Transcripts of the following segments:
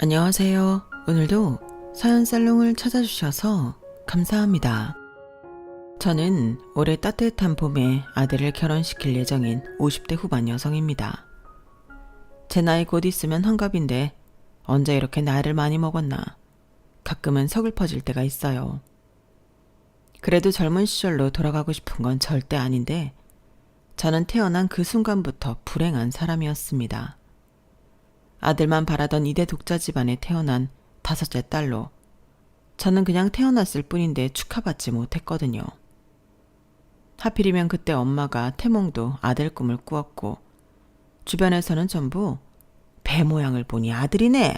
안녕하세요. 오늘도 사연살롱을 찾아주셔서 감사합니다. 저는 올해 따뜻한 봄에 아들을 결혼시킬 예정인 50대 후반 여성입니다. 제 나이 곧 있으면 환갑인데 언제 이렇게 나이를 많이 먹었나 가끔은 서글퍼질 때가 있어요. 그래도 젊은 시절로 돌아가고 싶은 건 절대 아닌데 저는 태어난 그 순간부터 불행한 사람이었습니다. 아들만 바라던 이대 독자 집안에 태어난 다섯째 딸로 저는 그냥 태어났을 뿐인데 축하받지 못했거든요. 하필이면 그때 엄마가 태몽도 아들 꿈을 꾸었고 주변에서는 전부 배 모양을 보니 아들이네.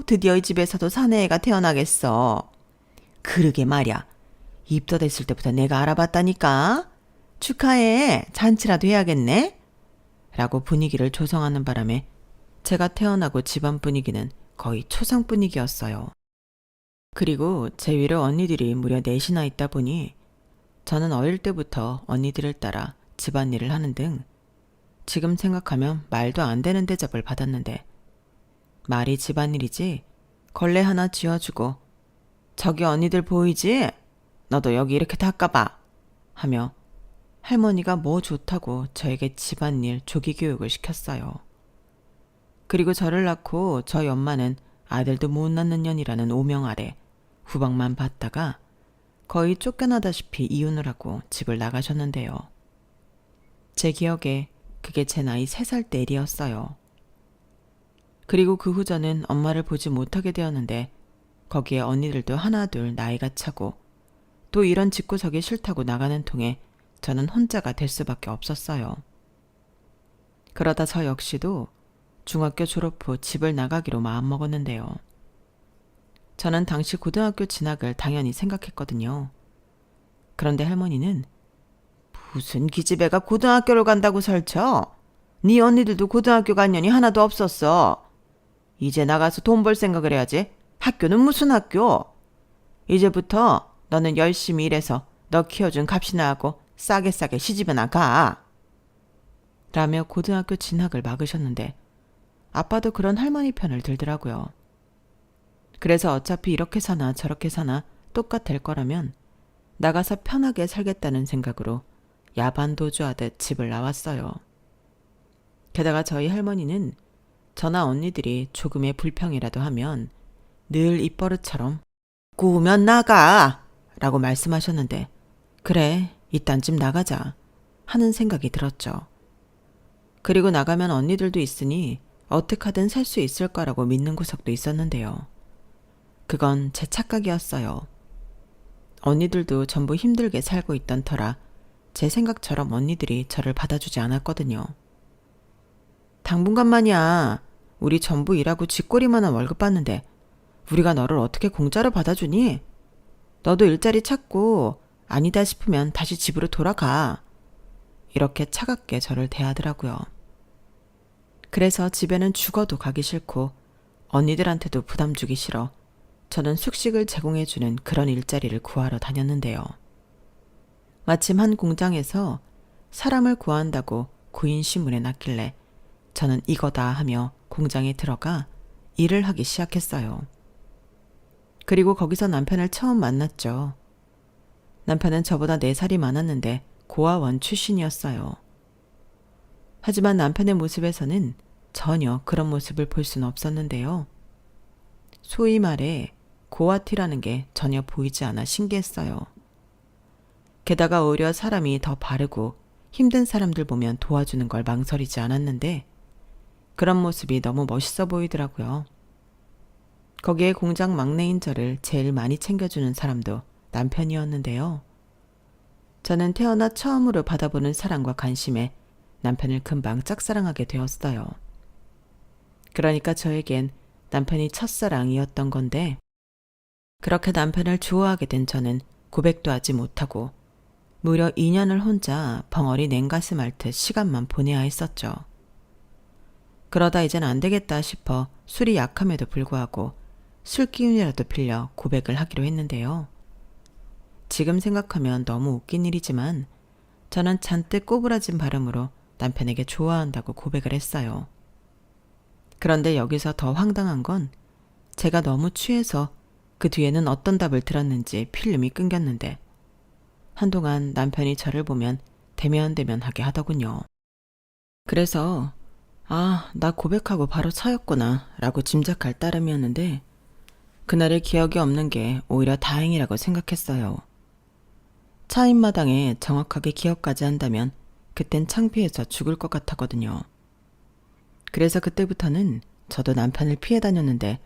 드디어 이 집에서도 사내애가 태어나겠어. 그러게 말야. 입덧했을 때부터 내가 알아봤다니까. 축하해. 잔치라도 해야겠네. 라고 분위기를 조성하는 바람에 제가 태어나고 집안 분위기는 거의 초상 분위기였어요. 그리고 제 위로 언니들이 무려 넷이나 있다 보니 저는 어릴 때부터 언니들을 따라 집안일을 하는 등 지금 생각하면 말도 안 되는 대접을 받았는데 말이 집안일이지 걸레 하나 쥐어주고 저기 언니들 보이지? 너도 여기 이렇게 닦아봐 하며 할머니가 뭐 좋다고 저에게 집안일 조기 교육을 시켰어요. 그리고 저를 낳고 저희 엄마는 아들도 못 낳는 년이라는 오명 아래 후방만 받다가 거의 쫓겨나다시피 이혼을 하고 집을 나가셨는데요. 제 기억에 그게 제 나이 3살 때 일이었어요. 그리고 그 후 저는 엄마를 보지 못하게 되었는데 거기에 언니들도 하나둘 나이가 차고 또 이런 집구석이 싫다고 나가는 통에 저는 혼자가 될 수밖에 없었어요. 그러다 저 역시도 중학교 졸업 후 집을 나가기로 마음먹었는데요. 저는 당시 고등학교 진학을 당연히 생각했거든요. 그런데 할머니는 무슨 기집애가 고등학교를 간다고 설쳐? 네 언니들도 고등학교 간 년이 하나도 없었어. 이제 나가서 돈 벌 생각을 해야지. 학교는 무슨 학교? 이제부터 너는 열심히 일해서 너 키워준 값이나 하고 싸게 시집이나 가. 라며 고등학교 진학을 막으셨는데 아빠도 그런 할머니 편을 들더라고요. 그래서 어차피 이렇게 사나 저렇게 사나 똑같을 거라면 나가서 편하게 살겠다는 생각으로 야반도주하듯 집을 나왔어요. 게다가 저희 할머니는 저나 언니들이 조금의 불평이라도 하면 늘 입버릇처럼 꾸면 나가! 라고 말씀하셨는데 그래, 이딴 집 나가자 하는 생각이 들었죠. 그리고 나가면 언니들도 있으니 어떻게든 살 수 있을 거라고 믿는 구석도 있었는데요. 그건 제 착각이었어요. 언니들도 전부 힘들게 살고 있던 터라 제 생각처럼 언니들이 저를 받아주지 않았거든요. 당분간만이야. 우리 전부 일하고 쥐꼬리만한 월급 받는데 우리가 너를 어떻게 공짜로 받아주니? 너도 일자리 찾고 아니다 싶으면 다시 집으로 돌아가. 이렇게 차갑게 저를 대하더라고요. 그래서 집에는 죽어도 가기 싫고 언니들한테도 부담 주기 싫어 저는 숙식을 제공해주는 그런 일자리를 구하러 다녔는데요. 마침 한 공장에서 사람을 구한다고 구인 신문에 났길래 저는 이거다 하며 공장에 들어가 일을 하기 시작했어요. 그리고 거기서 남편을 처음 만났죠. 남편은 저보다 4살이 많았는데 고아원 출신이었어요. 하지만 남편의 모습에서는 전혀 그런 모습을 볼 수는 없었는데요. 소위 말해 고아티라는 게 전혀 보이지 않아 신기했어요. 게다가 오히려 사람이 더 바르고 힘든 사람들 보면 도와주는 걸 망설이지 않았는데 그런 모습이 너무 멋있어 보이더라고요. 거기에 공장 막내인 저를 제일 많이 챙겨주는 사람도 남편이었는데요. 저는 태어나 처음으로 받아보는 사랑과 관심에 남편을 금방 짝사랑하게 되었어요. 그러니까 저에겐 남편이 첫사랑이었던 건데 그렇게 남편을 좋아하게 된 저는 고백도 하지 못하고 무려 2년을 혼자 벙어리 냉가슴 앓듯 시간만 보내야 했었죠. 그러다 이젠 안 되겠다 싶어 술이 약함에도 불구하고 술 기운이라도 빌려 고백을 하기로 했는데요. 지금 생각하면 너무 웃긴 일이지만 저는 잔뜩 꼬부라진 발음으로 남편에게 좋아한다고 고백을 했어요. 그런데 여기서 더 황당한 건 제가 너무 취해서 그 뒤에는 어떤 답을 들었는지 필름이 끊겼는데 한동안 남편이 저를 보면 대면대면하게 하더군요. 그래서 나 고백하고 바로 차였구나 라고 짐작할 따름이었는데 그날의 기억이 없는 게 오히려 다행이라고 생각했어요. 차인 마당에 정확하게 기억까지 한다면 그땐 창피해서 죽을 것 같았거든요. 그래서 그때부터는 저도 남편을 피해 다녔는데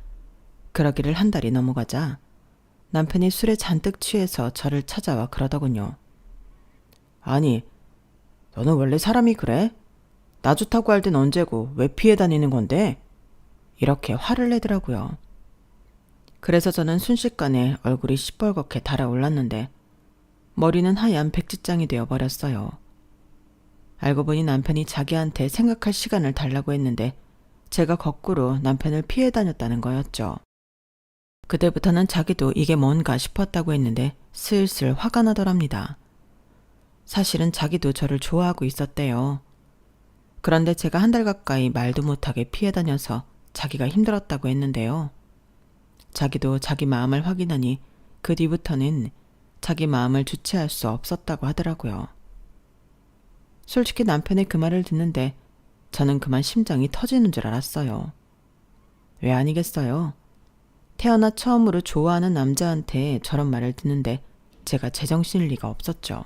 그러기를 한 달이 넘어가자 남편이 술에 잔뜩 취해서 저를 찾아와 그러더군요. 아니, 너는 원래 사람이 그래? 나 좋다고 할 땐 언제고 왜 피해 다니는 건데? 이렇게 화를 내더라고요. 그래서 저는 순식간에 얼굴이 시뻘겋게 달아올랐는데 머리는 하얀 백지장이 되어버렸어요. 알고 보니 남편이 자기한테 생각할 시간을 달라고 했는데 제가 거꾸로 남편을 피해 다녔다는 거였죠. 그때부터는 자기도 이게 뭔가 싶었다고 했는데 슬슬 화가 나더랍니다. 사실은 자기도 저를 좋아하고 있었대요. 그런데 제가 한 달 가까이 말도 못하게 피해 다녀서 자기가 힘들었다고 했는데요. 자기도 자기 마음을 확인하니 그 뒤부터는 자기 마음을 주체할 수 없었다고 하더라고요. 솔직히 남편의 그 말을 듣는데 저는 그만 심장이 터지는 줄 알았어요. 왜 아니겠어요? 태어나 처음으로 좋아하는 남자한테 저런 말을 듣는데 제가 제정신일 리가 없었죠.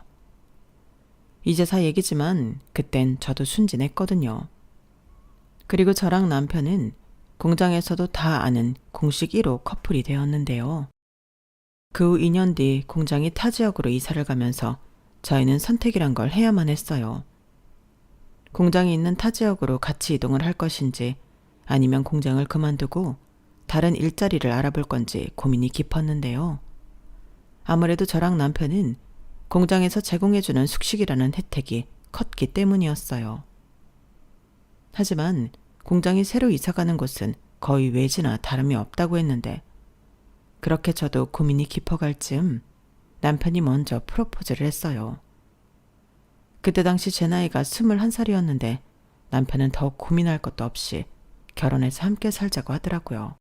이제사 얘기지만 그땐 저도 순진했거든요. 그리고 저랑 남편은 공장에서도 다 아는 공식 1호 커플이 되었는데요. 그 후 2년 뒤 공장이 타 지역으로 이사를 가면서 저희는 선택이란 걸 해야만 했어요. 공장이 있는 타 지역으로 같이 이동을 할 것인지 아니면 공장을 그만두고 다른 일자리를 알아볼 건지 고민이 깊었는데요. 아무래도 저랑 남편은 공장에서 제공해주는 숙식이라는 혜택이 컸기 때문이었어요. 하지만 공장이 새로 이사가는 곳은 거의 외지나 다름이 없다고 했는데 그렇게 저도 고민이 깊어갈 즈음 남편이 먼저 프로포즈를 했어요. 그때 당시 제 나이가 21살이었는데 남편은 더욱 고민할 것도 없이 결혼해서 함께 살자고 하더라고요.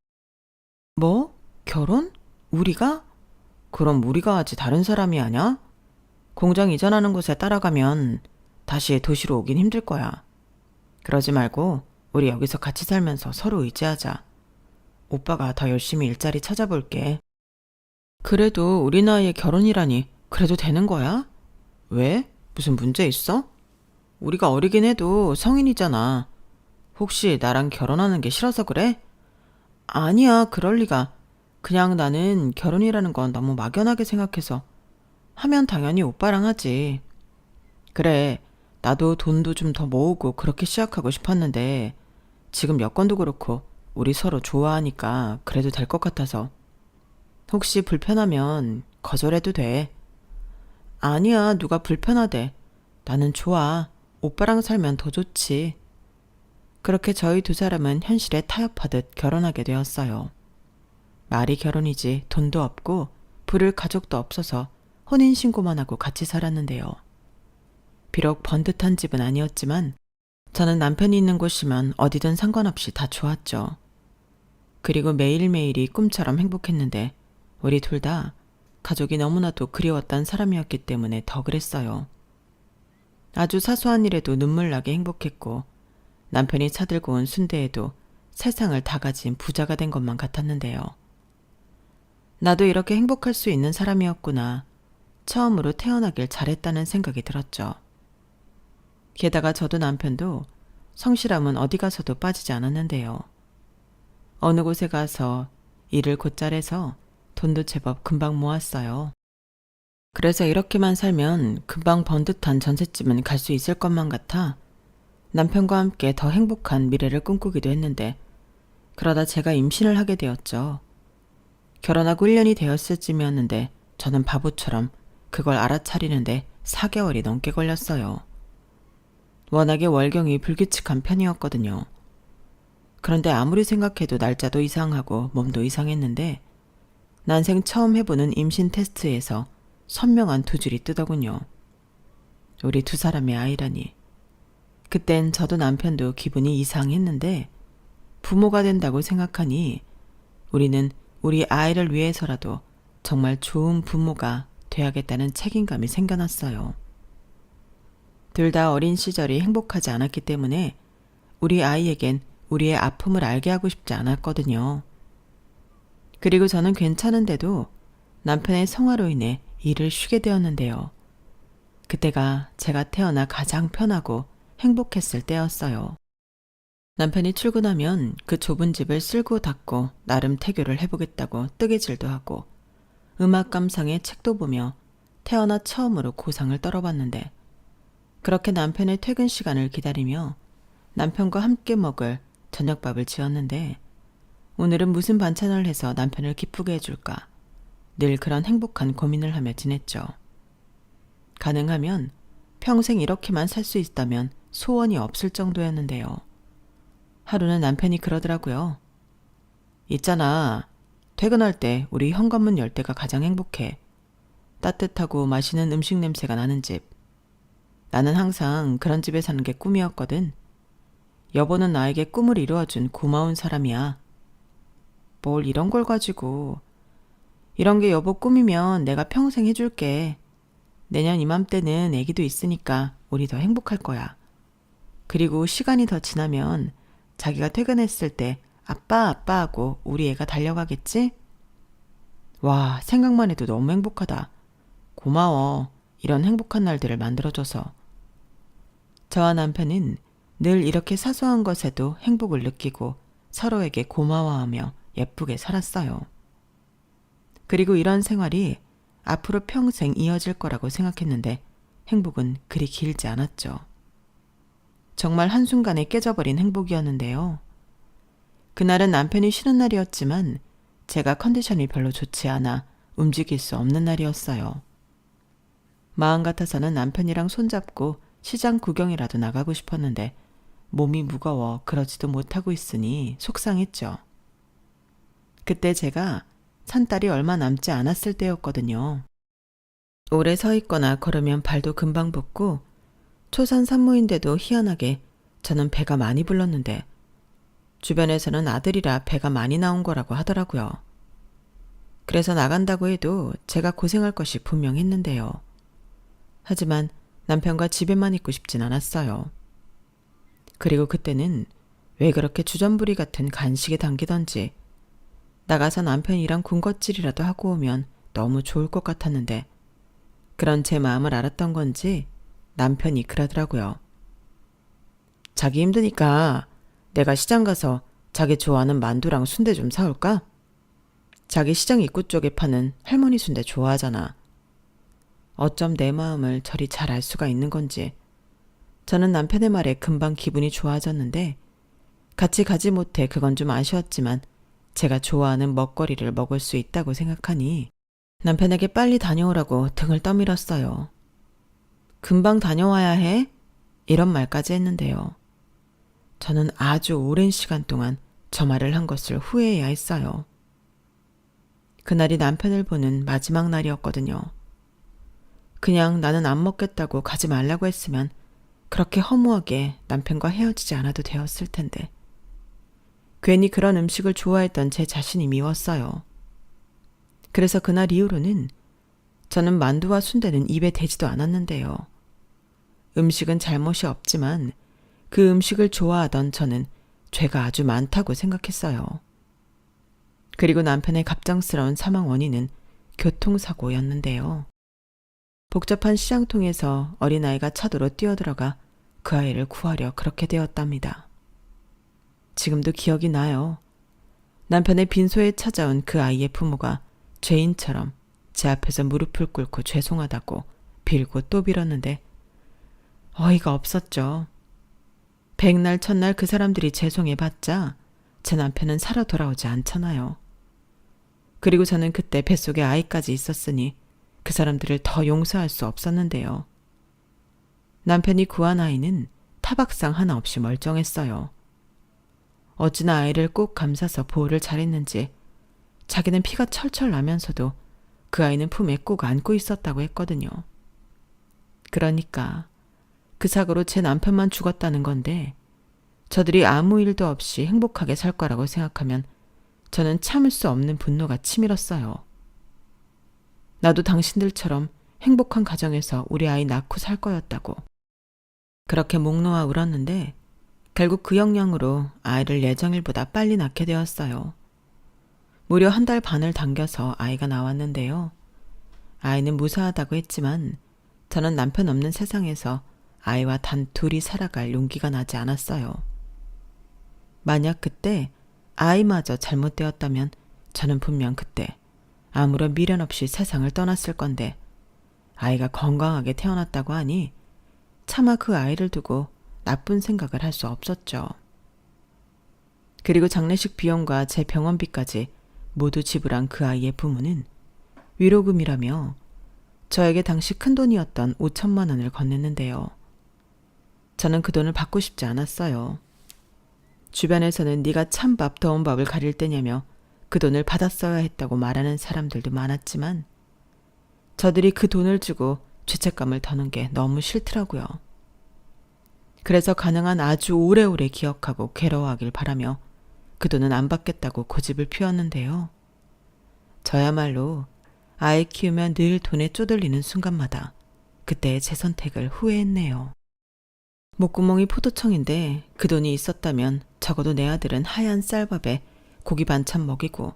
뭐? 결혼? 우리가? 그럼 우리가 하지 다른 사람이 하냐? 공장 이전하는 곳에 따라가면 다시 도시로 오긴 힘들 거야. 그러지 말고 우리 여기서 같이 살면서 서로 의지하자. 오빠가 더 열심히 일자리 찾아볼게. 그래도 우리 나이에 결혼이라니 그래도 되는 거야? 왜? 무슨 문제 있어? 우리가 어리긴 해도 성인이잖아. 혹시 나랑 결혼하는 게 싫어서 그래? 아니야, 그럴 리가. 그냥 나는 결혼이라는 건 너무 막연하게 생각해서 하면 당연히 오빠랑 하지. 그래, 나도 돈도 좀 더 모으고 그렇게 시작하고 싶었는데 지금 여건도 그렇고 우리 서로 좋아하니까 그래도 될 것 같아서. 혹시 불편하면 거절해도 돼. 아니야, 누가 불편하대. 나는 좋아. 오빠랑 살면 더 좋지. 그렇게 저희 두 사람은 현실에 타협하듯 결혼하게 되었어요. 말이 결혼이지 돈도 없고 부를 가족도 없어서 혼인신고만 하고 같이 살았는데요. 비록 번듯한 집은 아니었지만 저는 남편이 있는 곳이면 어디든 상관없이 다 좋았죠. 그리고 매일매일이 꿈처럼 행복했는데 우리 둘 다 가족이 너무나도 그리웠던 사람이었기 때문에 더 그랬어요. 아주 사소한 일에도 눈물 나게 행복했고 남편이 사들고 온 순대에도 세상을 다 가진 부자가 된 것만 같았는데요. 나도 이렇게 행복할 수 있는 사람이었구나. 처음으로 태어나길 잘했다는 생각이 들었죠. 게다가 저도 남편도 성실함은 어디 가서도 빠지지 않았는데요. 어느 곳에 가서 일을 곧잘 해서 돈도 제법 금방 모았어요. 그래서 이렇게만 살면 금방 번듯한 전셋집은 갈 수 있을 것만 같아 남편과 함께 더 행복한 미래를 꿈꾸기도 했는데 그러다 제가 임신을 하게 되었죠. 결혼하고 1년이 되었을 쯤이었는데 저는 바보처럼 그걸 알아차리는데 4개월이 넘게 걸렸어요. 워낙에 월경이 불규칙한 편이었거든요. 그런데 아무리 생각해도 날짜도 이상하고 몸도 이상했는데 난생 처음 해보는 임신 테스트에서 선명한 두 줄이 뜨더군요. 우리 두 사람의 아이라니. 그땐 저도 남편도 기분이 이상했는데 부모가 된다고 생각하니 우리는 우리 아이를 위해서라도 정말 좋은 부모가 돼야겠다는 책임감이 생겨났어요. 둘 다 어린 시절이 행복하지 않았기 때문에 우리 아이에겐 우리의 아픔을 알게 하고 싶지 않았거든요. 그리고 저는 괜찮은데도 남편의 성화로 인해 일을 쉬게 되었는데요. 그때가 제가 태어나 가장 편하고 행복했을 때였어요. 남편이 출근하면 그 좁은 집을 쓸고 닦고 나름 태교를 해보겠다고 뜨개질도 하고 음악 감상에 책도 보며 태어나 처음으로 고상을 떨어봤는데 그렇게 남편의 퇴근 시간을 기다리며 남편과 함께 먹을 저녁밥을 지었는데 오늘은 무슨 반찬을 해서 남편을 기쁘게 해줄까 늘 그런 행복한 고민을 하며 지냈죠. 가능하면 평생 이렇게만 살 수 있다면 소원이 없을 정도였는데요. 하루는 남편이 그러더라고요. 있잖아. 퇴근할 때 우리 현관문 열 때가 가장 행복해. 따뜻하고 맛있는 음식 냄새가 나는 집. 나는 항상 그런 집에 사는 게 꿈이었거든. 여보는 나에게 꿈을 이루어준 고마운 사람이야. 뭘 이런 걸 가지고. 이런 게 여보 꿈이면 내가 평생 해줄게. 내년 이맘때는 애기도 있으니까 우리 더 행복할 거야. 그리고 시간이 더 지나면 자기가 퇴근했을 때 아빠 아빠 하고 우리 애가 달려가겠지? 와, 생각만 해도 너무 행복하다. 고마워. 이런 행복한 날들을 만들어줘서. 저와 남편은 늘 이렇게 사소한 것에도 행복을 느끼고 서로에게 고마워하며 예쁘게 살았어요. 그리고 이런 생활이 앞으로 평생 이어질 거라고 생각했는데 행복은 그리 길지 않았죠. 정말 한순간에 깨져버린 행복이었는데요. 그날은 남편이 쉬는 날이었지만 제가 컨디션이 별로 좋지 않아 움직일 수 없는 날이었어요. 마음 같아서는 남편이랑 손잡고 시장 구경이라도 나가고 싶었는데 몸이 무거워 그러지도 못하고 있으니 속상했죠. 그때 제가 산 딸이 얼마 남지 않았을 때였거든요. 오래 서 있거나 걸으면 발도 금방 붓고 초산 산모인데도 희한하게 저는 배가 많이 불렀는데 주변에서는 아들이라 배가 많이 나온 거라고 하더라고요. 그래서 나간다고 해도 제가 고생할 것이 분명했는데요. 하지만 남편과 집에만 있고 싶진 않았어요. 그리고 그때는 왜 그렇게 주전부리 같은 간식에 당기던지 나가서 남편이랑 군것질이라도 하고 오면 너무 좋을 것 같았는데 그런 제 마음을 알았던 건지 남편이 그러더라고요. 자기 힘드니까 내가 시장 가서 자기 좋아하는 만두랑 순대 좀 사올까? 자기 시장 입구 쪽에 파는 할머니 순대 좋아하잖아. 어쩜 내 마음을 저리 잘 알 수가 있는 건지 저는 남편의 말에 금방 기분이 좋아졌는데 같이 가지 못해 그건 좀 아쉬웠지만 제가 좋아하는 먹거리를 먹을 수 있다고 생각하니 남편에게 빨리 다녀오라고 등을 떠밀었어요. 금방 다녀와야 해? 이런 말까지 했는데요. 저는 아주 오랜 시간 동안 저 말을 한 것을 후회해야 했어요. 그날이 남편을 보는 마지막 날이었거든요. 그냥 나는 안 먹겠다고 가지 말라고 했으면 그렇게 허무하게 남편과 헤어지지 않아도 되었을 텐데. 괜히 그런 음식을 좋아했던 제 자신이 미웠어요. 그래서 그날 이후로는 저는 만두와 순대는 입에 대지도 않았는데요. 음식은 잘못이 없지만 그 음식을 좋아하던 저는 죄가 아주 많다고 생각했어요. 그리고 남편의 갑작스러운 사망 원인은 교통사고였는데요. 복잡한 시장통에서 어린아이가 차도로 뛰어들어가 그 아이를 구하려 그렇게 되었답니다. 지금도 기억이 나요. 남편의 빈소에 찾아온 그 아이의 부모가 죄인처럼 제 앞에서 무릎을 꿇고 죄송하다고 빌고 또 빌었는데 어이가 없었죠. 백날 첫날 그 사람들이 죄송해봤자 제 남편은 살아 돌아오지 않잖아요. 그리고 저는 그때 뱃속에 아이까지 있었으니 그 사람들을 더 용서할 수 없었는데요. 남편이 구한 아이는 타박상 하나 없이 멀쩡했어요. 어찌나 아이를 꼭 감싸서 보호를 잘했는지 자기는 피가 철철 나면서도 그 아이는 품에 꼭 안고 있었다고 했거든요. 그러니까 그 사고로 제 남편만 죽었다는 건데 저들이 아무 일도 없이 행복하게 살 거라고 생각하면 저는 참을 수 없는 분노가 치밀었어요. 나도 당신들처럼 행복한 가정에서 우리 아이 낳고 살 거였다고. 그렇게 목 놓아 울었는데 결국 그 영향으로 아이를 예정일보다 빨리 낳게 되었어요. 무려 1달 반을 당겨서 아이가 나왔는데요. 아이는 무사하다고 했지만 저는 남편 없는 세상에서 아이와 단 둘이 살아갈 용기가 나지 않았어요. 만약 그때 아이마저 잘못되었다면 저는 분명 그때 아무런 미련 없이 세상을 떠났을 건데 아이가 건강하게 태어났다고 하니 차마 그 아이를 두고 나쁜 생각을 할 수 없었죠. 그리고 장례식 비용과 제 병원비까지 모두 지불한 그 아이의 부모는 위로금이라며 저에게 당시 큰돈이었던 5천만 원을 건넸는데요. 저는 그 돈을 받고 싶지 않았어요. 주변에서는 네가 찬밥 더운 밥을 가릴 때냐며 그 돈을 받았어야 했다고 말하는 사람들도 많았지만 저들이 그 돈을 주고 죄책감을 더는 게 너무 싫더라고요. 그래서 가능한 아주 오래오래 기억하고 괴로워하길 바라며 그 돈은 안 받겠다고 고집을 피웠는데요. 저야말로 아이 키우면 늘 돈에 쪼들리는 순간마다 그때의 제 선택을 후회했네요. 목구멍이 포도청인데 그 돈이 있었다면 적어도 내 아들은 하얀 쌀밥에 고기 반찬 먹이고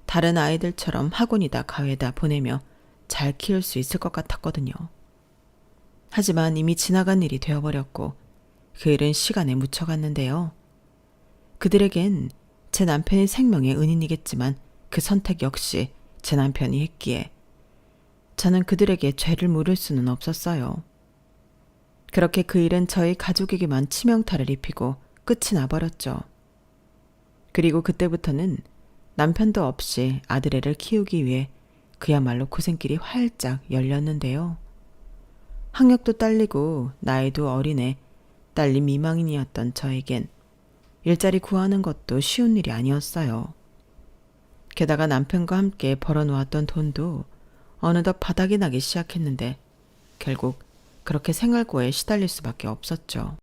다른 아이들처럼 학원이다 가회다 보내며 잘 키울 수 있을 것 같았거든요. 하지만 이미 지나간 일이 되어버렸고 그 일은 시간에 묻혀갔는데요. 그들에겐 제 남편이 생명의 은인이겠지만 그 선택 역시 제 남편이 했기에 저는 그들에게 죄를 물을 수는 없었어요. 그렇게 그 일은 저희 가족에게만 치명타를 입히고 끝이 나버렸죠. 그리고 그때부터는 남편도 없이 아들애를 키우기 위해 그야말로 고생길이 활짝 열렸는데요. 학력도 딸리고 나이도 어린애, 딸린 미망인이었던 저에겐 일자리 구하는 것도 쉬운 일이 아니었어요. 게다가 남편과 함께 벌어놓았던 돈도 어느덧 바닥이 나기 시작했는데 결국 그렇게 생활고에 시달릴 수밖에 없었죠.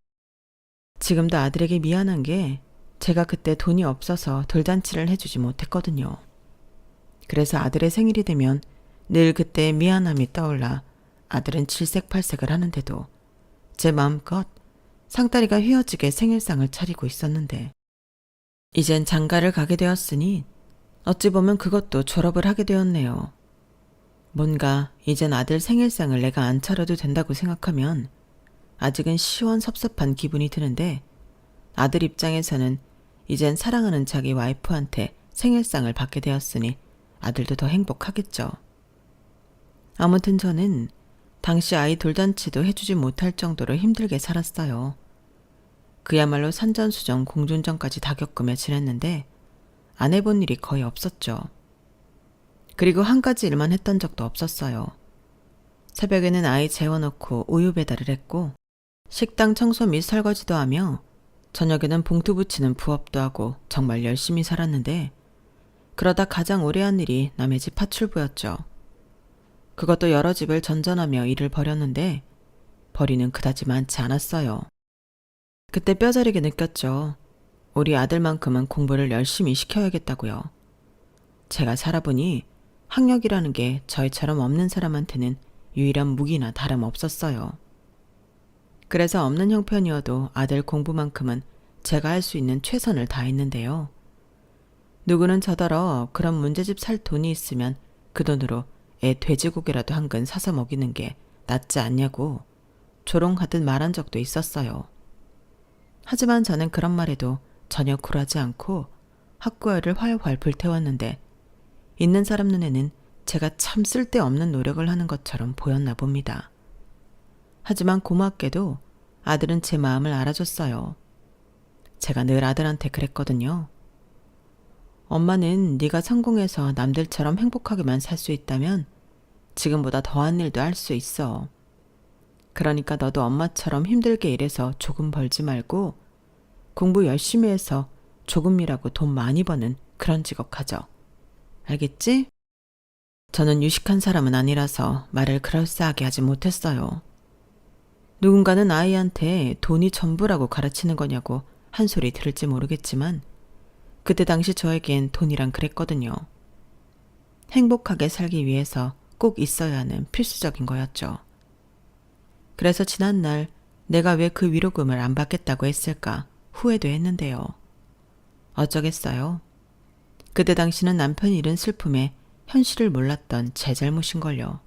지금도 아들에게 미안한 게 제가 그때 돈이 없어서 돌잔치를 해주지 못했거든요. 그래서 아들의 생일이 되면 늘 그때의 미안함이 떠올라 아들은 칠색팔색을 하는데도 제 마음껏 상다리가 휘어지게 생일상을 차리고 있었는데 이젠 장가를 가게 되었으니 어찌 보면 그것도 졸업을 하게 되었네요. 뭔가 이젠 아들 생일상을 내가 안 차려도 된다고 생각하면 아직은 시원섭섭한 기분이 드는데 아들 입장에서는 이젠 사랑하는 자기 와이프한테 생일상을 받게 되었으니 아들도 더 행복하겠죠. 아무튼 저는 당시 아이 돌잔치도 해주지 못할 정도로 힘들게 살았어요. 그야말로 산전수전 공존전까지 다 겪으며 지냈는데 안 해본 일이 거의 없었죠. 그리고 한 가지 일만 했던 적도 없었어요. 새벽에는 아이 재워놓고 우유 배달을 했고 식당 청소 및 설거지도 하며 저녁에는 봉투 붙이는 부업도 하고 정말 열심히 살았는데 그러다 가장 오래 한 일이 남의 집 파출부였죠. 그것도 여러 집을 전전하며 일을 벌였는데 벌이는 그다지 많지 않았어요. 그때 뼈저리게 느꼈죠. 우리 아들만큼은 공부를 열심히 시켜야겠다고요. 제가 살아보니 학력이라는 게 저희처럼 없는 사람한테는 유일한 무기나 다름없었어요. 그래서 없는 형편이어도 아들 공부만큼은 제가 할 수 있는 최선을 다했는데요. 누구는 저더러 그런 문제집 살 돈이 있으면 그 돈으로 애 돼지고기라도 한 근 사서 먹이는 게 낫지 않냐고 조롱하듯 말한 적도 있었어요. 하지만 저는 그런 말에도 전혀 굴하지 않고 학구열을 활활 불태웠는데 있는 사람 눈에는 제가 참 쓸데없는 노력을 하는 것처럼 보였나 봅니다. 하지만 고맙게도 아들은 제 마음을 알아줬어요. 제가 늘 아들한테 그랬거든요. 엄마는 네가 성공해서 남들처럼 행복하게만 살 수 있다면 지금보다 더한 일도 할 수 있어. 그러니까 너도 엄마처럼 힘들게 일해서 조금 벌지 말고 공부 열심히 해서 조금이라도 돈 많이 버는 그런 직업 가져. 알겠지? 저는 유식한 사람은 아니라서 말을 그럴싸하게 하지 못했어요. 누군가는 아이한테 돈이 전부라고 가르치는 거냐고 한 소리 들을지 모르겠지만 그때 당시 저에겐 돈이란 그랬거든요. 행복하게 살기 위해서 꼭 있어야 하는 필수적인 거였죠. 그래서 지난날 내가 왜 그 위로금을 안 받겠다고 했을까 후회도 했는데요. 어쩌겠어요. 그때 당시는 남편이 잃은 슬픔에 현실을 몰랐던 제 잘못인걸요.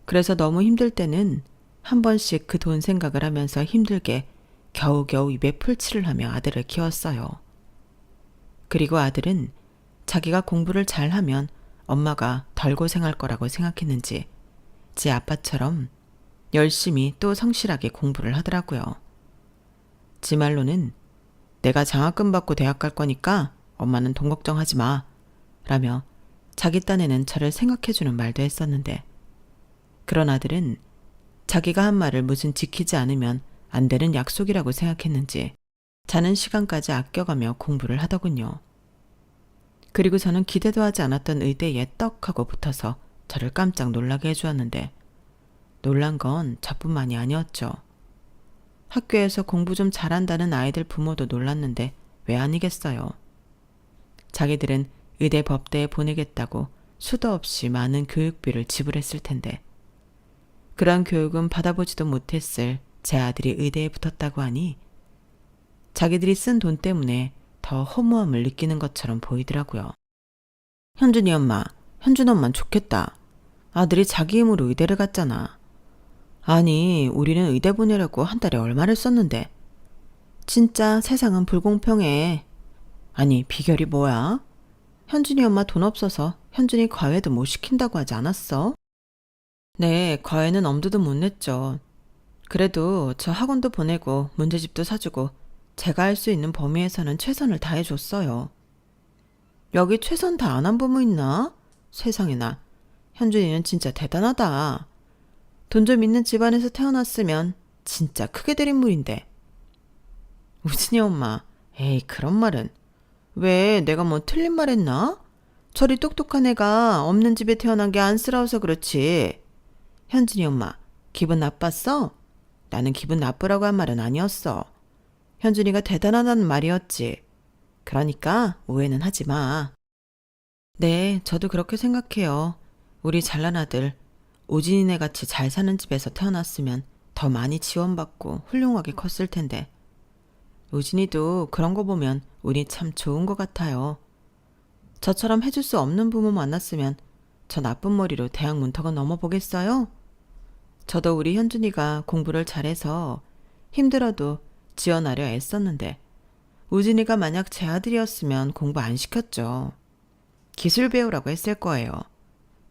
그래서 너무 힘들 때는 한 번씩 그 돈 생각을 하면서 힘들게 겨우겨우 입에 풀칠을 하며 아들을 키웠어요. 그리고 아들은 자기가 공부를 잘하면 엄마가 덜 고생할 거라고 생각했는지 제 아빠처럼 열심히 또 성실하게 공부를 하더라고요. 지 말로는 내가 장학금 받고 대학 갈 거니까 엄마는 돈 걱정하지 마 라며 자기 딴에는 저를 생각해주는 말도 했었는데 그런 아들은 자기가 한 말을 무슨 지키지 않으면 안 되는 약속이라고 생각했는지 자는 시간까지 아껴가며 공부를 하더군요. 그리고 저는 기대도 하지 않았던 의대에 떡 하고 붙어서 저를 깜짝 놀라게 해주었는데 놀란 건 저뿐만이 아니었죠. 학교에서 공부 좀 잘한다는 아이들 부모도 놀랐는데 왜 아니겠어요. 자기들은 의대 법대에 보내겠다고 수도 없이 많은 교육비를 지불했을 텐데 그런 교육은 받아보지도 못했을 제 아들이 의대에 붙었다고 하니 자기들이 쓴 돈 때문에 더 허무함을 느끼는 것처럼 보이더라고요. 현준이 엄마, 현준 엄만 좋겠다. 아들이 자기 힘으로 의대를 갔잖아. 아니, 우리는 의대 보내려고 한 달에 얼마를 썼는데. 진짜 세상은 불공평해. 아니, 비결이 뭐야? 현준이 엄마 돈 없어서 현준이 과외도 못 시킨다고 하지 않았어? 네, 과외는 엄두도 못 냈죠. 그래도 저 학원도 보내고 문제집도 사주고 제가 할 수 있는 범위에서는 최선을 다해줬어요. 여기 최선 다 안 한 부모 있나? 세상에나. 현준이는 진짜 대단하다. 돈 좀 있는 집안에서 태어났으면 진짜 크게 들인 물인데. 우진이 엄마, 에이 그런 말은. 왜 내가 뭐 틀린 말 했나? 저리 똑똑한 애가 없는 집에 태어난 게 안쓰러워서 그렇지. 현진이 엄마, 기분 나빴어? 나는 기분 나쁘라고 한 말은 아니었어. 현준이가 대단하다는 말이었지. 그러니까 오해는 하지 마. 네, 저도 그렇게 생각해요. 우리 잘난 아들, 오진이네 같이 잘 사는 집에서 태어났으면 더 많이 지원받고 훌륭하게 컸을 텐데. 오진이도 그런 거 보면 운이 참 좋은 것 같아요. 저처럼 해줄 수 없는 부모 만났으면 저 나쁜 머리로 대학 문턱은 넘어보겠어요? 저도 우리 현준이가 공부를 잘해서 힘들어도 지원하려 애썼는데 우진이가 만약 제 아들이었으면 공부 안 시켰죠. 기술 배우라고 했을 거예요.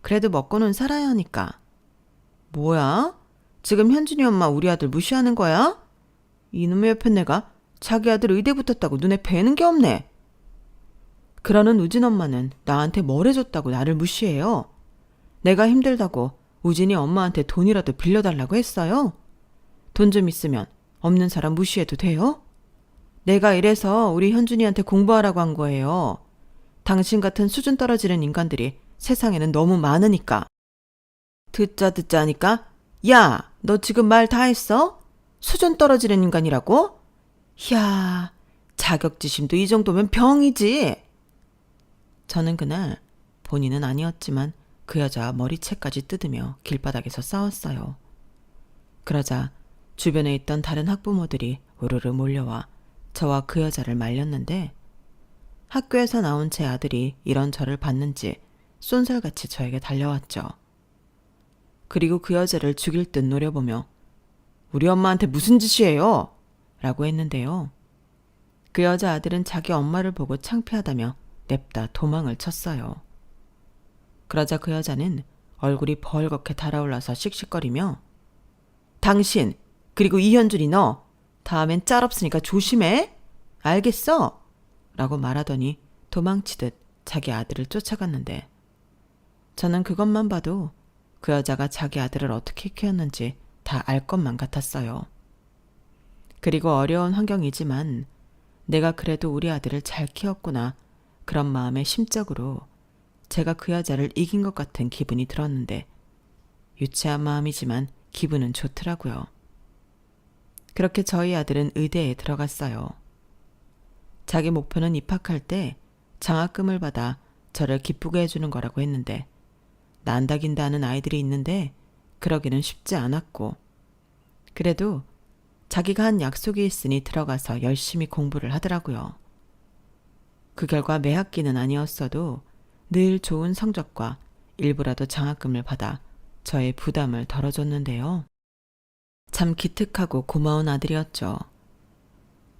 그래도 먹고는 살아야 하니까. 뭐야? 지금 현준이 엄마 우리 아들 무시하는 거야? 이놈의 옆에 내가 자기 아들 의대 붙었다고 눈에 뵈는 게 없네. 그러는 우진 엄마는 나한테 뭘 해줬다고 나를 무시해요. 내가 힘들다고 우진이 엄마한테 돈이라도 빌려달라고 했어요. 돈 좀 있으면 없는 사람 무시해도 돼요? 내가 이래서 우리 현준이한테 공부하라고 한 거예요. 당신 같은 수준 떨어지는 인간들이 세상에는 너무 많으니까. 듣자 하니까 야, 너 지금 말 다 했어? 수준 떨어지는 인간이라고? 이야, 자격지심도 이 정도면 병이지. 저는 그날 본인은 아니었지만 그 여자와 머리채까지 뜯으며 길바닥에서 싸웠어요. 그러자 주변에 있던 다른 학부모들이 우르르 몰려와 저와 그 여자를 말렸는데 학교에서 나온 제 아들이 이런 저를 봤는지 쏜살같이 저에게 달려왔죠. 그리고 그 여자를 죽일 듯 노려보며 우리 엄마한테 무슨 짓이에요? 라고 했는데요. 그 여자 아들은 자기 엄마를 보고 창피하다며 냅다 도망을 쳤어요. 그러자 그 여자는 얼굴이 벌겋게 달아올라서 씩씩거리며 당신 그리고 이현준이 너 다음엔 짤 없으니까 조심해. 알겠어? 라고 말하더니 도망치듯 자기 아들을 쫓아갔는데 저는 그것만 봐도 그 여자가 자기 아들을 어떻게 키웠는지 다 알 것만 같았어요. 그리고 어려운 환경이지만 내가 그래도 우리 아들을 잘 키웠구나 그런 마음에 심적으로 제가 그 여자를 이긴 것 같은 기분이 들었는데 유치한 마음이지만 기분은 좋더라고요. 그렇게 저희 아들은 의대에 들어갔어요. 자기 목표는 입학할 때 장학금을 받아 저를 기쁘게 해주는 거라고 했는데 난다긴다 하는 아이들이 있는데 그러기는 쉽지 않았고 그래도 자기가 한 약속이 있으니 들어가서 열심히 공부를 하더라고요. 그 결과 매 학기는 아니었어도 늘 좋은 성적과 일부라도 장학금을 받아 저의 부담을 덜어줬는데요. 참 기특하고 고마운 아들이었죠.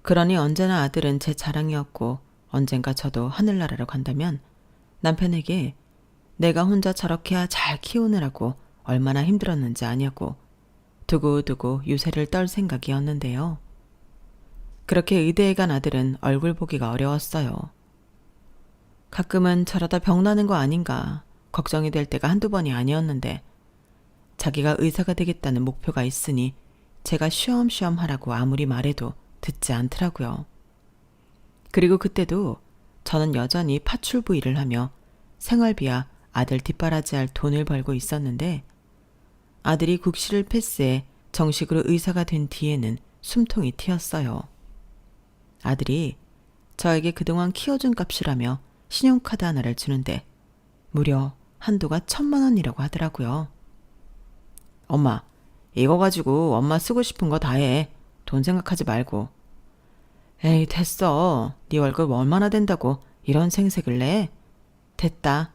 그러니 언제나 아들은 제 자랑이었고 언젠가 저도 하늘나라로 간다면 남편에게 내가 혼자 저렇게 잘 키우느라고 얼마나 힘들었는지 아냐고 두고두고 유세를 떨 생각이었는데요. 그렇게 의대에 간 아들은 얼굴 보기가 어려웠어요. 가끔은 저러다 병나는 거 아닌가 걱정이 될 때가 한두 번이 아니었는데 자기가 의사가 되겠다는 목표가 있으니 제가 쉬엄쉬엄 하라고 아무리 말해도 듣지 않더라고요. 그리고 그때도 저는 여전히 파출부 일을 하며 생활비와 아들 뒷바라지할 돈을 벌고 있었는데 아들이 국시를 패스해 정식으로 의사가 된 뒤에는 숨통이 튀었어요. 아들이 저에게 그동안 키워준 값이라며 신용카드 하나를 주는데 무려 한도가 1,000만 원이라고 하더라고요. 엄마, 이거 가지고 엄마 쓰고 싶은 거 다 해. 돈 생각하지 말고. 에이, 됐어. 네 월급 얼마나 된다고 이런 생색을 내? 됐다.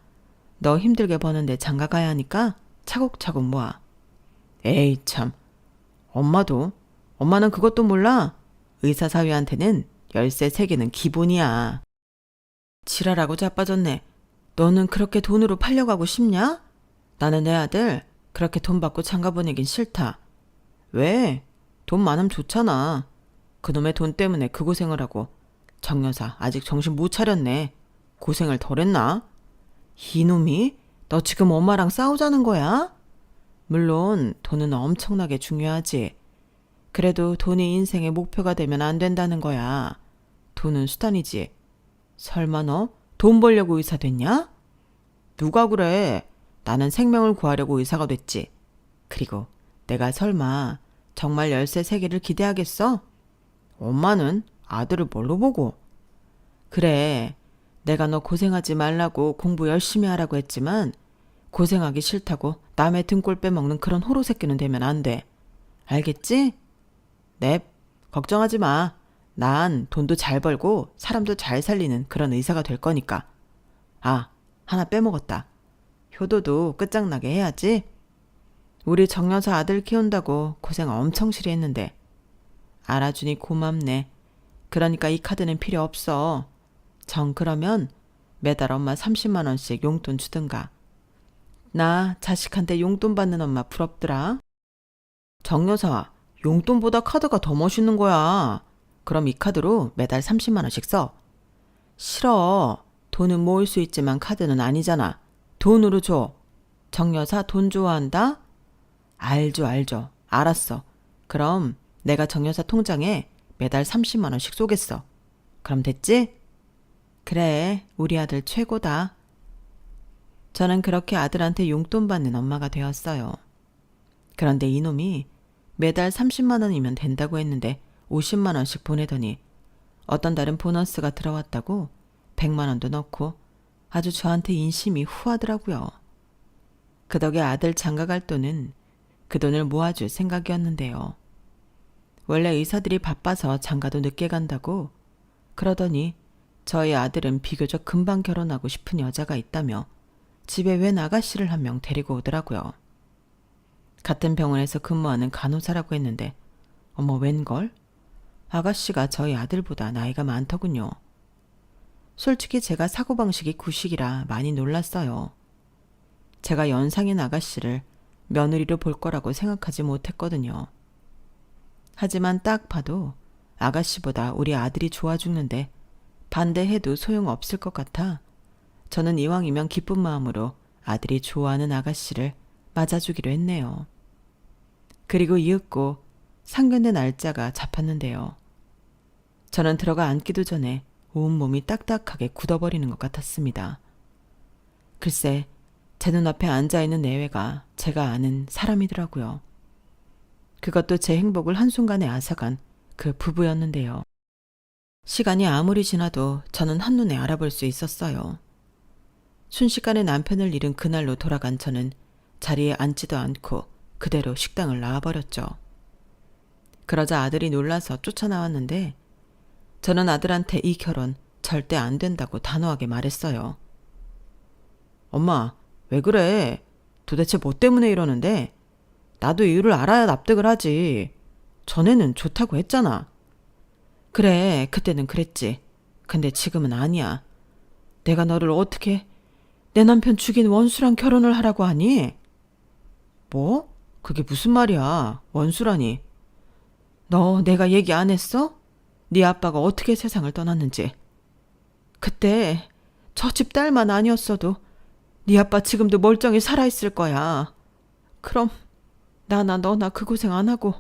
너 힘들게 버는데 장가 가야 하니까 차곡차곡 모아. 에이, 참. 엄마는 그것도 몰라? 의사 사위한테는 열쇠 3개는 기본이야. 지랄하고 자빠졌네. 너는 그렇게 돈으로 팔려가고 싶냐? 나는 내 아들 그렇게 돈 받고 장가 보내긴 싫다. 왜? 돈 많으면 좋잖아. 그놈의 돈 때문에 그 고생을 하고 정 여사 아직 정신 못 차렸네. 고생을 덜 했나? 이놈이? 너 지금 엄마랑 싸우자는 거야? 물론 돈은 엄청나게 중요하지. 그래도 돈이 인생의 목표가 되면 안 된다는 거야. 돈은 수단이지. 설마 너 돈 벌려고 의사 됐냐? 누가 그래? 나는 생명을 구하려고 의사가 됐지. 그리고 내가 설마 정말 열쇠 3개를 기대하겠어? 엄마는 아들을 뭘로 보고? 그래, 내가 너 고생하지 말라고 공부 열심히 하라고 했지만 고생하기 싫다고 남의 등골 빼먹는 그런 호로 새끼는 되면 안 돼. 알겠지? 넵, 걱정하지 마. 난 돈도 잘 벌고 사람도 잘 살리는 그런 의사가 될 거니까. 아, 하나 빼먹었다. 효도도 끝장나게 해야지. 우리 정 여사 아들 키운다고 고생 엄청 실히 했는데. 알아주니 고맙네. 그러니까 이 카드는 필요 없어. 정 그러면 매달 엄마 30만 원씩 용돈 주든가. 나 자식한테 용돈 받는 엄마 부럽더라. 정 여사, 용돈보다 카드가 더 멋있는 거야. 그럼 이 카드로 매달 30만 원씩 써. 싫어. 돈은 모을 수 있지만 카드는 아니잖아. 돈으로 줘. 정 여사 돈 좋아한다? 알죠. 알았어. 그럼 내가 정 여사 통장에 매달 30만 원씩 쏘겠어. 그럼 됐지? 그래, 우리 아들 최고다. 저는 그렇게 아들한테 용돈 받는 엄마가 되었어요. 그런데 이놈이 매달 30만 원이면 된다고 했는데 50만 원씩 보내더니 어떤 달은 보너스가 들어왔다고 100만 원도 넣고 아주 저한테 인심이 후하더라고요. 그 덕에 아들 장가갈 돈은 그 돈을 모아줄 생각이었는데요. 원래 의사들이 바빠서 장가도 늦게 간다고 그러더니 저희 아들은 비교적 금방 결혼하고 싶은 여자가 있다며 집에 웬 아가씨를 한 명 데리고 오더라고요. 같은 병원에서 근무하는 간호사라고 했는데 어머 웬걸? 아가씨가 저희 아들보다 나이가 많더군요. 솔직히 제가 사고방식이 구식이라 많이 놀랐어요. 제가 연상인 아가씨를 며느리로 볼 거라고 생각하지 못했거든요. 하지만 딱 봐도 아가씨보다 우리 아들이 좋아 죽는데 반대해도 소용없을 것 같아 저는 이왕이면 기쁜 마음으로 아들이 좋아하는 아가씨를 맞아주기로 했네요. 그리고 이윽고 상견례 날짜가 잡혔는데요. 저는 들어가 앉기도 전에 온몸이 딱딱하게 굳어버리는 것 같았습니다. 글쎄, 제 눈앞에 앉아있는 내외가 제가 아는 사람이더라고요. 그것도 제 행복을 한순간에 앗아간 그 부부였는데요. 시간이 아무리 지나도 저는 한눈에 알아볼 수 있었어요. 순식간에 남편을 잃은 그날로 돌아간 저는 자리에 앉지도 않고 그대로 식당을 나와버렸죠. 그러자 아들이 놀라서 쫓아나왔는데 저는 아들한테 이 결혼 절대 안 된다고 단호하게 말했어요. 엄마, 왜 그래? 도대체 뭐 때문에 이러는데? 나도 이유를 알아야 납득을 하지. 전에는 좋다고 했잖아. 그래, 그때는 그랬지. 근데 지금은 아니야. 내가 너를 어떻게 내 남편 죽인 원수랑 결혼을 하라고 하니? 뭐? 그게 무슨 말이야? 원수라니. 너 내가 얘기 안 했어? 네 아빠가 어떻게 세상을 떠났는지. 그때 저 집 딸만 아니었어도 네 아빠 지금도 멀쩡히 살아있을 거야. 그럼 나나 너나 그 고생 안 하고.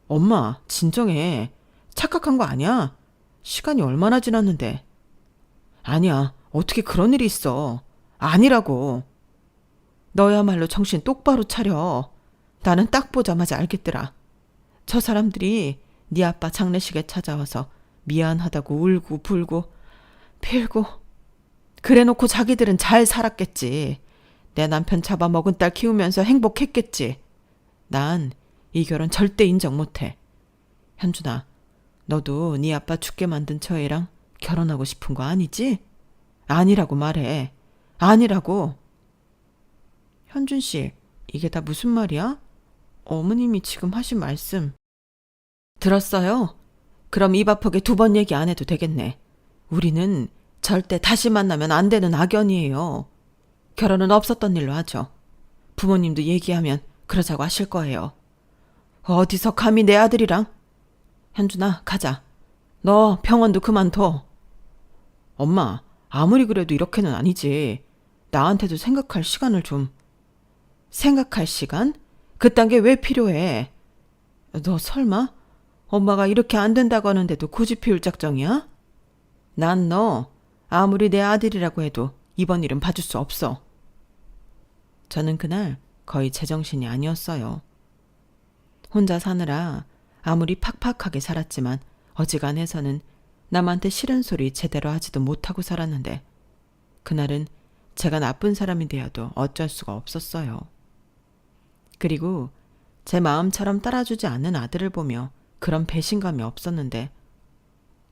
엄마, 진정해. 착각한 거 아니야? 시간이 얼마나 지났는데. 아니야, 어떻게 그런 일이 있어. 아니라고. 너야말로 정신 똑바로 차려. 나는 딱 보자마자 알겠더라. 저 사람들이 네 아빠 장례식에 찾아와서 미안하다고 울고 불고 빌고 그래놓고 자기들은 잘 살았겠지. 내 남편 잡아먹은 딸 키우면서 행복했겠지. 난 이 결혼 절대 인정 못해. 현준아, 너도 네 아빠 죽게 만든 저 애랑 결혼하고 싶은 거 아니지? 아니라고 말해. 아니라고. 현준 씨, 이게 다 무슨 말이야? 어머님이 지금 하신 말씀. 들었어요? 그럼 입 아프게 2번 얘기 안 해도 되겠네. 우리는 절대 다시 만나면 안 되는 악연이에요. 결혼은 없었던 일로 하죠. 부모님도 얘기하면 그러자고 하실 거예요. 어디서 감히 내 아들이랑? 현준아, 가자. 너 병원도 그만둬. 엄마, 아무리 그래도 이렇게는 아니지. 나한테도 생각할 시간을 좀. 생각할 시간? 그딴 게 왜 필요해? 너 설마 엄마가 이렇게 안 된다고 하는데도 고집 피울 작정이야? 난 너 아무리 내 아들이라고 해도 이번 일은 봐줄 수 없어. 저는 그날 거의 제정신이 아니었어요. 혼자 사느라 아무리 팍팍하게 살았지만 어지간해서는 남한테 싫은 소리 제대로 하지도 못하고 살았는데 그날은 제가 나쁜 사람이 되어도 어쩔 수가 없었어요. 그리고 제 마음처럼 따라주지 않는 아들을 보며 그런 배신감이 없었는데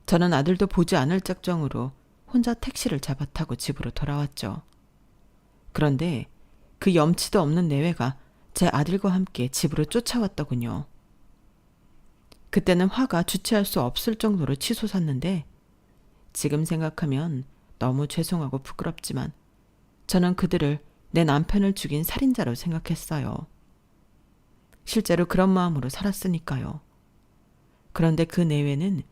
저는 아들도 보지 않을 작정으로 혼자 택시를 잡아 타고 집으로 돌아왔죠. 그런데 그 염치도 없는 내외가 제 아들과 함께 집으로 쫓아왔더군요. 그때는 화가 주체할 수 없을 정도로 치솟았는데 지금 생각하면 너무 죄송하고 부끄럽지만 저는 그들을 내 남편을 죽인 살인자로 생각했어요. 실제로 그런 마음으로 살았으니까요. 그런데 그 내외는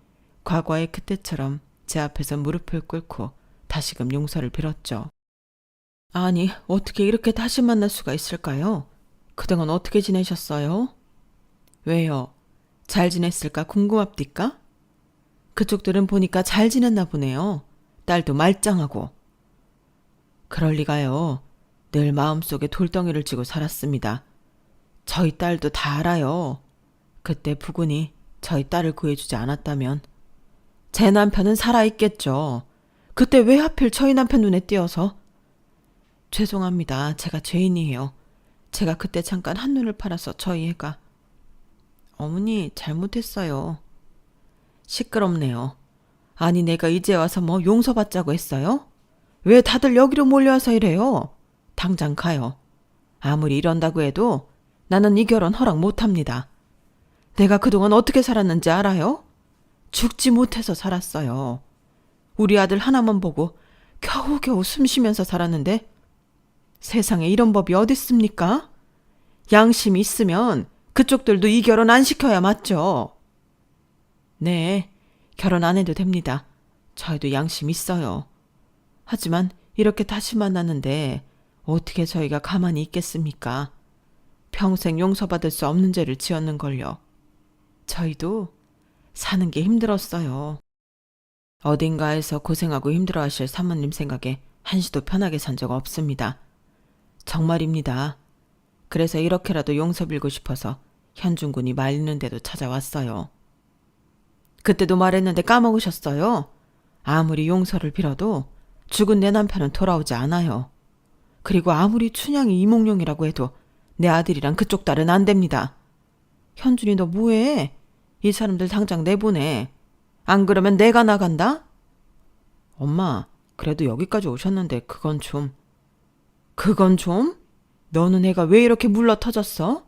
과거의 그때처럼 제 앞에서 무릎을 꿇고 다시금 용서를 빌었죠. 아니, 어떻게 이렇게 다시 만날 수가 있을까요? 그동안 어떻게 지내셨어요? 왜요? 잘 지냈을까 궁금합디까? 그쪽들은 보니까 잘 지냈나 보네요. 딸도 말짱하고. 그럴 리가요. 늘 마음속에 돌덩이를 쥐고 살았습니다. 저희 딸도 다 알아요. 그때 부군이 저희 딸을 구해주지 않았다면 제 남편은 살아있겠죠. 그때 왜 하필 저희 남편 눈에 띄어서? 죄송합니다. 제가 죄인이에요. 제가 그때 잠깐 한눈을 팔아서 저희 애가. 어머니, 잘못했어요. 시끄럽네요. 아니, 내가 이제 와서 뭐 용서받자고 했어요? 왜 다들 여기로 몰려와서 이래요? 당장 가요. 아무리 이런다고 해도 나는 이 결혼 허락 못합니다. 내가 그동안 어떻게 살았는지 알아요? 죽지 못해서 살았어요. 우리 아들 하나만 보고 겨우겨우 숨 쉬면서 살았는데 세상에 이런 법이 어딨습니까? 양심이 있으면 그쪽들도 이 결혼 안 시켜야 맞죠? 네, 결혼 안 해도 됩니다. 저희도 양심 있어요. 하지만 이렇게 다시 만났는데 어떻게 저희가 가만히 있겠습니까? 평생 용서받을 수 없는 죄를 지었는걸요. 저희도 사는 게 힘들었어요. 어딘가에서 고생하고 힘들어하실 사모님 생각에 한시도 편하게 산 적 없습니다. 정말입니다. 그래서 이렇게라도 용서 빌고 싶어서 현준 군이 말리는 데도 찾아왔어요. 그때도 말했는데 까먹으셨어요? 아무리 용서를 빌어도 죽은 내 남편은 돌아오지 않아요. 그리고 아무리 춘향이 이몽룡이라고 해도 내 아들이랑 그쪽 딸은 안 됩니다. 현준이 너 뭐해? 이 사람들 당장 내보내. 안 그러면 내가 나간다? 엄마, 그래도 여기까지 오셨는데 그건 좀... 그건 좀? 너는 애가 왜 이렇게 물러터졌어?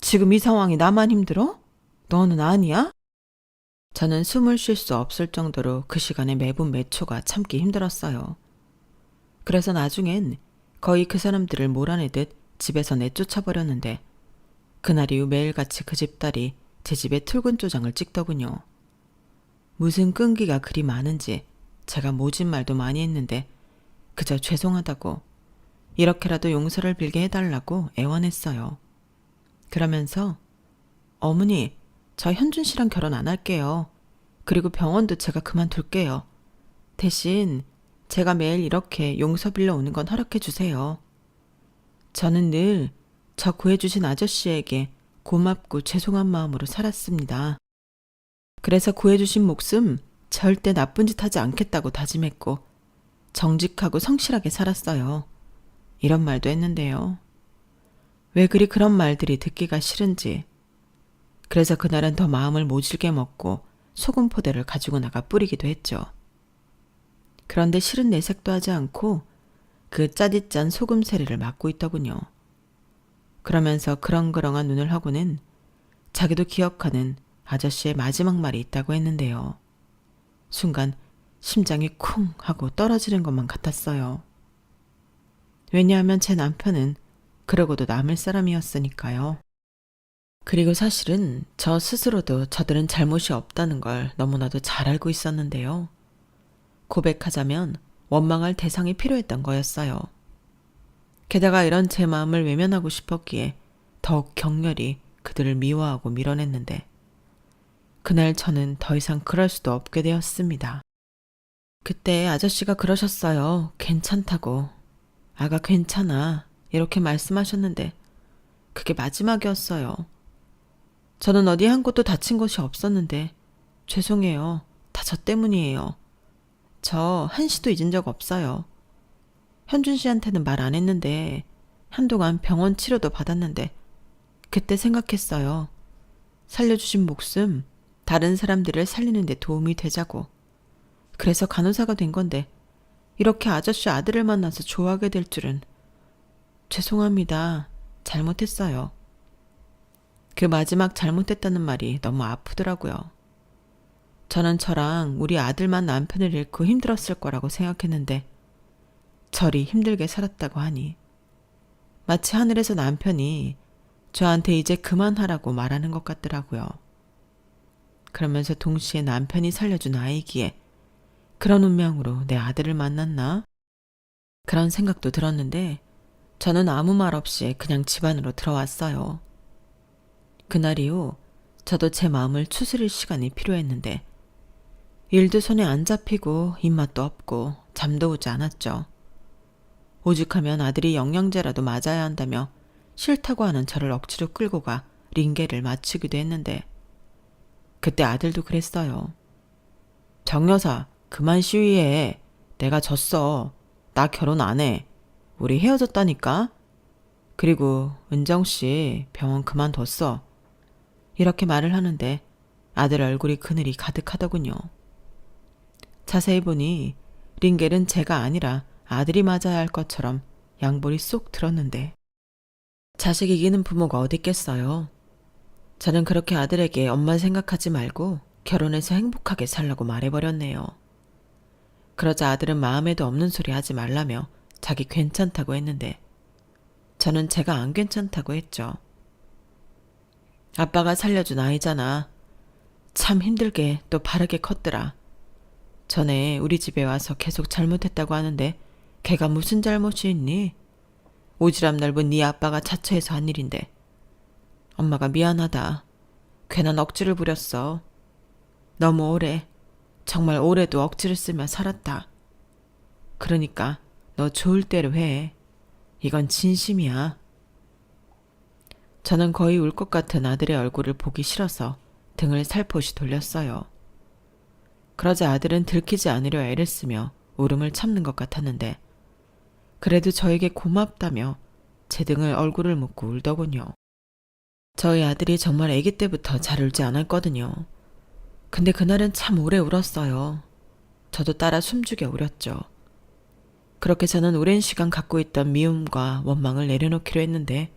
지금 이 상황이 나만 힘들어? 너는 아니야? 저는 숨을 쉴 수 없을 정도로 그 시간에 매분 몇 초가 참기 힘들었어요. 그래서 나중엔 거의 그 사람들을 몰아내듯 집에서 내쫓아버렸는데 그날 이후 매일같이 그 집 딸이 제 집에 툴근조장을 찍더군요. 무슨 끈기가 그리 많은지 제가 모진 말도 많이 했는데 그저 죄송하다고 이렇게라도 용서를 빌게 해달라고 애원했어요. 그러면서 어머니, 저 현준 씨랑 결혼 안 할게요. 그리고 병원도 제가 그만둘게요. 대신 제가 매일 이렇게 용서 빌려 오는 건 허락해 주세요. 저는 늘 저 구해주신 아저씨에게 고맙고 죄송한 마음으로 살았습니다. 그래서 구해주신 목숨 절대 나쁜 짓 하지 않겠다고 다짐했고 정직하고 성실하게 살았어요. 이런 말도 했는데요. 왜 그리 그런 말들이 듣기가 싫은지. 그래서 그날은 더 마음을 모질게 먹고 소금 포대를 가지고 나가 뿌리기도 했죠. 그런데 실은 내색도 하지 않고 그 짜디짠 소금 세례를 맞고 있더군요. 그러면서 그렁그렁한 눈을 하고는 자기도 기억하는 아저씨의 마지막 말이 있다고 했는데요. 순간 심장이 쿵 하고 떨어지는 것만 같았어요. 왜냐하면 제 남편은 그러고도 남을 사람이었으니까요. 그리고 사실은 저 스스로도 저들은 잘못이 없다는 걸 너무나도 잘 알고 있었는데요. 고백하자면 원망할 대상이 필요했던 거였어요. 게다가 이런 제 마음을 외면하고 싶었기에 더욱 격렬히 그들을 미워하고 밀어냈는데 그날 저는 더 이상 그럴 수도 없게 되었습니다. 그때 아저씨가 그러셨어요. 괜찮다고. 아가 괜찮아. 이렇게 말씀하셨는데 그게 마지막이었어요. 저는 어디 한 곳도 다친 곳이 없었는데 죄송해요. 다 저 때문이에요. 저 한시도 잊은 적 없어요. 현준 씨한테는 말 안 했는데 한동안 병원 치료도 받았는데 그때 생각했어요. 살려주신 목숨 다른 사람들을 살리는 데 도움이 되자고. 그래서 간호사가 된 건데 이렇게 아저씨 아들을 만나서 좋아하게 될 줄은. 죄송합니다. 잘못했어요. 그 마지막 잘못했다는 말이 너무 아프더라고요. 저는 저랑 우리 아들만 남편을 잃고 힘들었을 거라고 생각했는데 저리 힘들게 살았다고 하니 마치 하늘에서 남편이 저한테 이제 그만하라고 말하는 것 같더라고요. 그러면서 동시에 남편이 살려준 아이기에 그런 운명으로 내 아들을 만났나? 그런 생각도 들었는데 저는 아무 말 없이 그냥 집 안으로 들어왔어요. 그날 이후 저도 제 마음을 추스릴 시간이 필요했는데 일도 손에 안 잡히고 입맛도 없고 잠도 오지 않았죠. 오죽하면 아들이 영양제라도 맞아야 한다며 싫다고 하는 저를 억지로 끌고 가 링게를 맞추기도 했는데 그때 아들도 그랬어요. 정 여사 그만 시위해. 내가 졌어. 나 결혼 안 해. 우리 헤어졌다니까. 그리고 은정씨 병원 그만뒀어. 이렇게 말을 하는데 아들 얼굴이 그늘이 가득하더군요. 자세히 보니 링겔은 제가 아니라 아들이 맞아야 할 것처럼 양볼이 쏙 들었는데 자식 이기는 부모가 어디 있겠어요. 저는 그렇게 아들에게 엄마 생각하지 말고 결혼해서 행복하게 살라고 말해버렸네요. 그러자 아들은 마음에도 없는 소리 하지 말라며 자기 괜찮다고 했는데 저는 제가 안 괜찮다고 했죠. 아빠가 살려준 아이잖아. 참 힘들게 또 바르게 컸더라. 전에 우리 집에 와서 계속 잘못했다고 하는데 걔가 무슨 잘못이 있니? 오지랖 넓은 네 아빠가 자처해서 한 일인데. 엄마가 미안하다. 괜한 억지를 부렸어. 너무 오래, 정말 오래도 억지를 쓰며 살았다. 그러니까 너 좋을 대로 해. 이건 진심이야. 저는 거의 울 것 같은 아들의 얼굴을 보기 싫어서 등을 살포시 돌렸어요. 그러자 아들은 들키지 않으려 애를 쓰며 울음을 참는 것 같았는데 그래도 저에게 고맙다며 제 등을 얼굴을 묻고 울더군요. 저희 아들이 정말 아기 때부터 잘 울지 않았거든요. 근데 그날은 참 오래 울었어요. 저도 따라 숨죽여 울었죠. 그렇게 저는 오랜 시간 갖고 있던 미움과 원망을 내려놓기로 했는데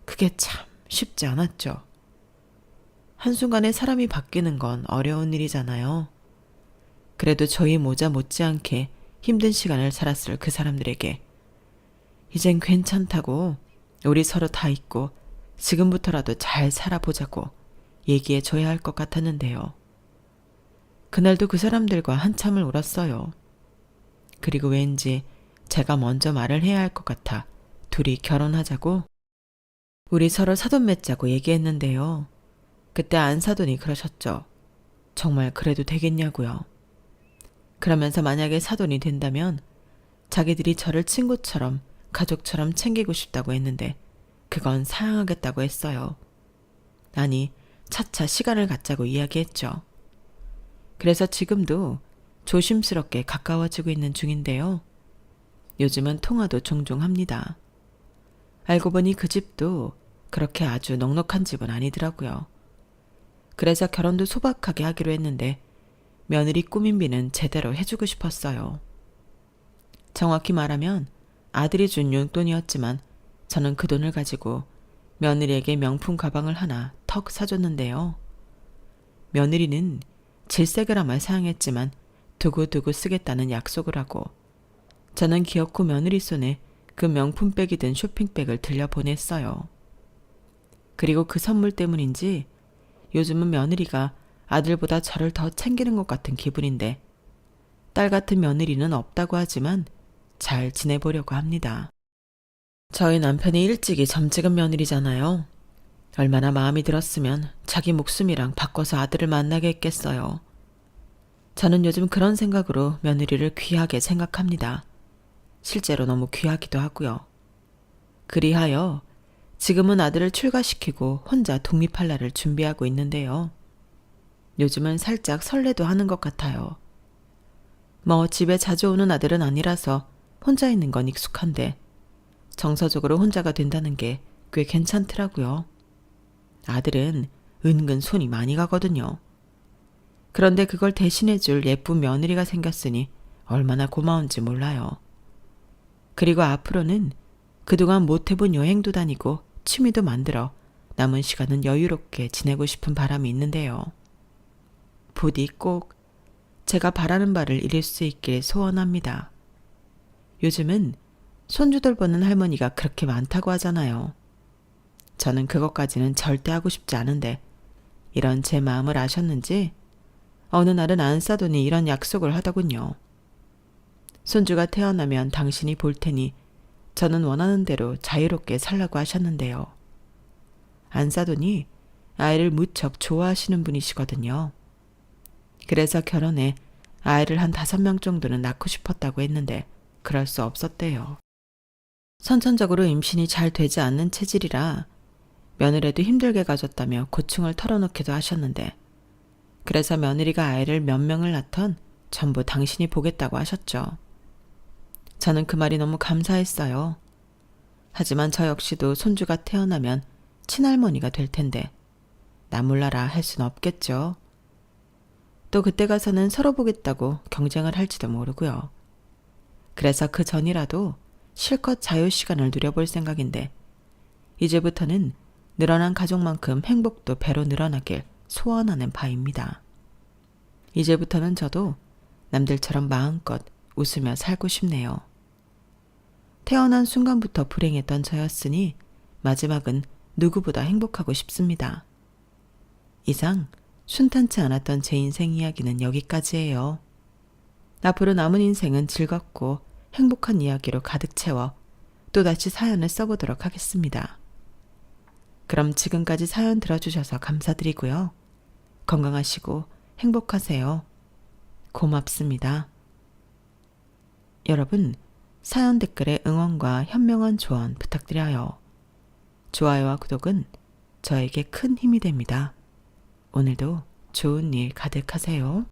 그게 참 쉽지 않았죠. 한순간에 사람이 바뀌는 건 어려운 일이잖아요. 그래도 저희 모자 못지않게 힘든 시간을 살았을 그 사람들에게 이젠 괜찮다고 우리 서로 다 있고 지금부터라도 잘 살아보자고 얘기해 줘야 할 것 같았는데요. 그날도 그 사람들과 한참을 울었어요. 그리고 왠지 제가 먼저 말을 해야 할 것 같아 둘이 결혼하자고 우리 서로 사돈 맺자고 얘기했는데요. 그때 안사돈이 그러셨죠. 정말 그래도 되겠냐고요. 그러면서 만약에 사돈이 된다면 자기들이 저를 친구처럼 가족처럼 챙기고 싶다고 했는데 그건 사양하겠다고 했어요. 아니, 차차 시간을 갖자고 이야기했죠. 그래서 지금도 조심스럽게 가까워지고 있는 중인데요. 요즘은 통화도 종종 합니다. 알고 보니 그 집도 그렇게 아주 넉넉한 집은 아니더라고요. 그래서 결혼도 소박하게 하기로 했는데 며느리 꾸민비는 제대로 해주고 싶었어요. 정확히 말하면 아들이 준 용돈이었지만 저는 그 돈을 가지고 며느리에게 명품 가방을 하나 턱 사줬는데요. 며느리는 질색을 사양했지만 두고두고 쓰겠다는 약속을 하고 저는 기어코 며느리 손에 그 명품백이 든 쇼핑백을 들려보냈어요. 그리고 그 선물 때문인지 요즘은 며느리가 아들보다 저를 더 챙기는 것 같은 기분인데 딸 같은 며느리는 없다고 하지만 잘 지내보려고 합니다. 저희 남편이 일찍이 점 찍은 며느리잖아요. 얼마나 마음이 들었으면 자기 목숨이랑 바꿔서 아들을 만나게 했겠어요. 저는 요즘 그런 생각으로 며느리를 귀하게 생각합니다. 실제로 너무 귀하기도 하고요. 그리하여 지금은 아들을 출가시키고 혼자 독립할 날을 준비하고 있는데요. 요즘은 살짝 설레도 하는 것 같아요. 뭐 집에 자주 오는 아들은 아니라서 혼자 있는 건 익숙한데 정서적으로 혼자가 된다는 게 꽤 괜찮더라고요. 아들은 은근 손이 많이 가거든요. 그런데 그걸 대신해줄 예쁜 며느리가 생겼으니 얼마나 고마운지 몰라요. 그리고 앞으로는 그동안 못해본 여행도 다니고 취미도 만들어 남은 시간은 여유롭게 지내고 싶은 바람이 있는데요. 부디 꼭 제가 바라는 바를 이룰 수 있길 소원합니다. 요즘은 손주들 보는 할머니가 그렇게 많다고 하잖아요. 저는 그것까지는 절대 하고 싶지 않은데 이런 제 마음을 아셨는지 어느 날은 안사돈이 이런 약속을 하더군요. 손주가 태어나면 당신이 볼 테니 저는 원하는 대로 자유롭게 살라고 하셨는데요. 안사돈이 아이를 무척 좋아하시는 분이시거든요. 그래서 결혼해 아이를 한 5명 정도는 낳고 싶었다고 했는데 그럴 수 없었대요. 선천적으로 임신이 잘 되지 않는 체질이라 며느리도 힘들게 가졌다며 고충을 털어놓기도 하셨는데 그래서 며느리가 아이를 몇 명을 낳던 전부 당신이 보겠다고 하셨죠. 저는 그 말이 너무 감사했어요. 하지만 저 역시도 손주가 태어나면 친할머니가 될 텐데 나 몰라라 할 순 없겠죠. 또 그때 가서는 서로 보겠다고 경쟁을 할지도 모르고요. 그래서 그 전이라도 실컷 자유시간을 누려볼 생각인데 이제부터는 늘어난 가족만큼 행복도 배로 늘어나길 소원하는 바입니다. 이제부터는 저도 남들처럼 마음껏 웃으며 살고 싶네요. 태어난 순간부터 불행했던 저였으니 마지막은 누구보다 행복하고 싶습니다. 이상 순탄치 않았던 제 인생 이야기는 여기까지예요. 앞으로 남은 인생은 즐겁고 행복한 이야기로 가득 채워 또다시 사연을 써보도록 하겠습니다. 그럼 지금까지 사연 들어주셔서 감사드리고요. 건강하시고 행복하세요. 고맙습니다. 여러분, 사연 댓글에 응원과 현명한 조언 부탁드려요. 좋아요와 구독은 저에게 큰 힘이 됩니다. 오늘도 좋은 일 가득하세요.